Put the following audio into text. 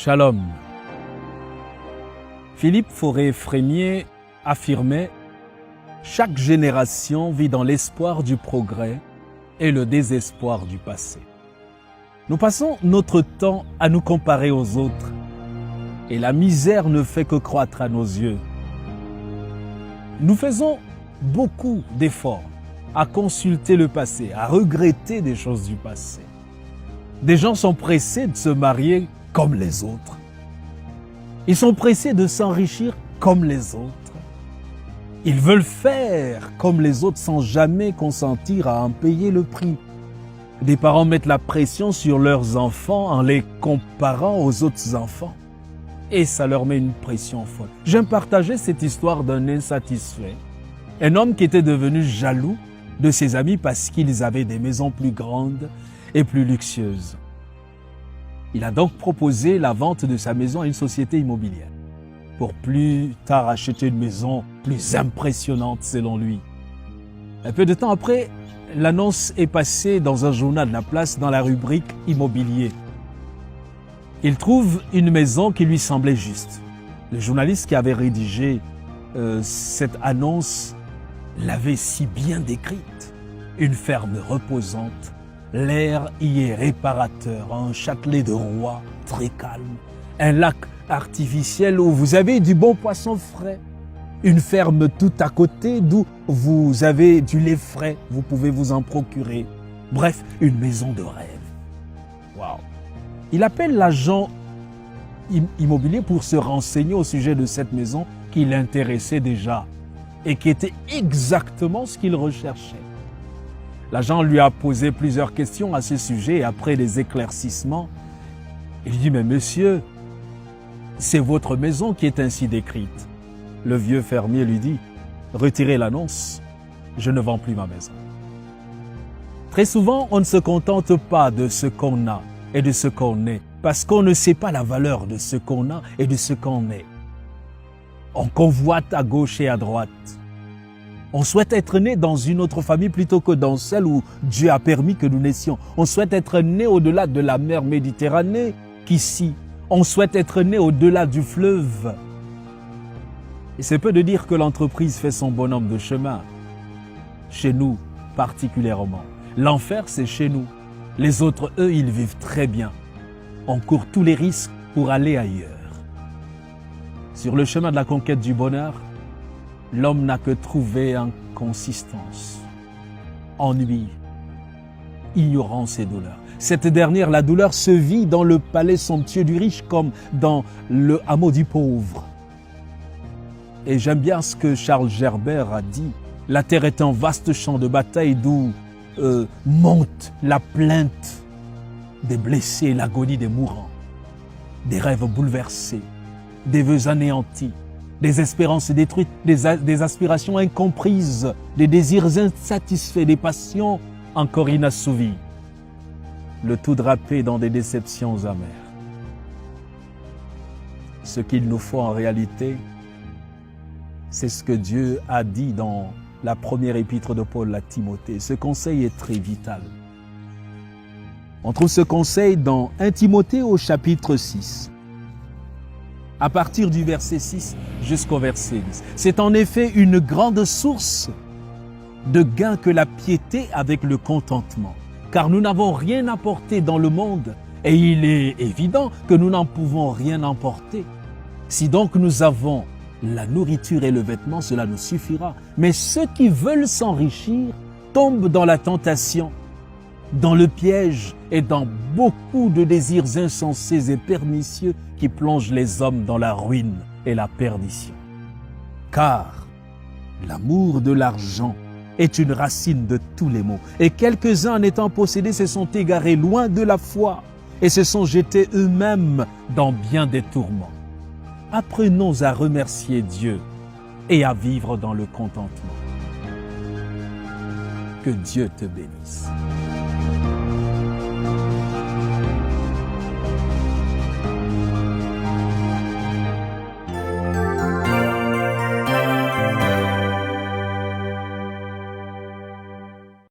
Shalom. Philippe Fauré-Frémier affirmait « Chaque génération vit dans l'espoir du progrès et le désespoir du passé. » Nous passons notre temps à nous comparer aux autres et la misère ne fait que croître à nos yeux. Nous faisons beaucoup d'efforts à consulter le passé, à regretter des choses du passé. Des gens sont pressés de se marier comme les autres. Ils sont pressés de s'enrichir comme les autres. Ils veulent faire comme les autres sans jamais consentir à en payer le prix. Des parents mettent la pression sur leurs enfants en les comparant aux autres enfants. Et ça leur met une pression folle. J'aime partager cette histoire d'un insatisfait. Un homme qui était devenu jaloux de ses amis parce qu'ils avaient des maisons plus grandes et plus luxueuses. Il a donc proposé la vente de sa maison à une société immobilière pour plus tard acheter une maison plus impressionnante selon lui. Un peu de temps après, l'annonce est passée dans un journal de la place dans la rubrique immobilier. Il trouve une maison qui lui semblait juste. Le journaliste qui avait rédigé cette annonce l'avait si bien décrite. Une ferme reposante, l'air y est réparateur, un châtelet de roi très calme, un lac artificiel où vous avez du bon poisson frais, une ferme tout à côté d'où vous avez du lait frais, vous pouvez vous en procurer. Bref, une maison de rêve. Waouh! Il appelle l'agent immobilier pour se renseigner au sujet de cette maison qui l'intéressait déjà et qui était exactement ce qu'il recherchait. L'agent lui a posé plusieurs questions à ce sujet et après des éclaircissements, il dit « Mais monsieur, c'est votre maison qui est ainsi décrite. » Le vieux fermier lui dit « Retirez l'annonce, je ne vends plus ma maison. » Très souvent, on ne se contente pas de ce qu'on a et de ce qu'on est parce qu'on ne sait pas la valeur de ce qu'on a et de ce qu'on est. On convoite à gauche et à droite. On souhaite être né dans une autre famille plutôt que dans celle où Dieu a permis que nous naissions. On souhaite être né au-delà de la mer Méditerranée qu'ici. On souhaite être né au-delà du fleuve. Et c'est peu de dire que l'entreprise fait son bonhomme de chemin. Chez nous, particulièrement. L'enfer, c'est chez nous. Les autres, eux, ils vivent très bien. On court tous les risques pour aller ailleurs. Sur le chemin de la conquête du bonheur, l'homme n'a que trouvé inconsistance, ennui, ignorance et douleur. Cette dernière, la douleur, se vit dans le palais somptueux du riche comme dans le hameau du pauvre. Et j'aime bien ce que Charles Gerbert a dit. La terre est un vaste champ de bataille d'où monte la plainte des blessés, l'agonie des mourants, des rêves bouleversés, des vœux anéantis, des espérances détruites, des aspirations incomprises, des désirs insatisfaits, des passions encore inassouvies. Le tout drapé dans des déceptions amères. Ce qu'il nous faut en réalité, c'est ce que Dieu a dit dans la première épître de Paul à Timothée. Ce conseil est très vital. On trouve ce conseil dans 1 Timothée au chapitre 6. À partir du verset 6 jusqu'au verset 10. C'est en effet une grande source de gain que la piété avec le contentement. Car nous n'avons rien apporté dans le monde et il est évident que nous n'en pouvons rien emporter. Si donc nous avons la nourriture et le vêtement, cela nous suffira. Mais ceux qui veulent s'enrichir tombent dans la tentation, dans le piège et dans beaucoup de désirs insensés et pernicieux qui plongent les hommes dans la ruine et la perdition. Car l'amour de l'argent est une racine de tous les maux. Et quelques-uns, en étant possédés, se sont égarés loin de la foi et se sont jetés eux-mêmes dans bien des tourments. Apprenons à remercier Dieu et à vivre dans le contentement. Que Dieu te bénisse.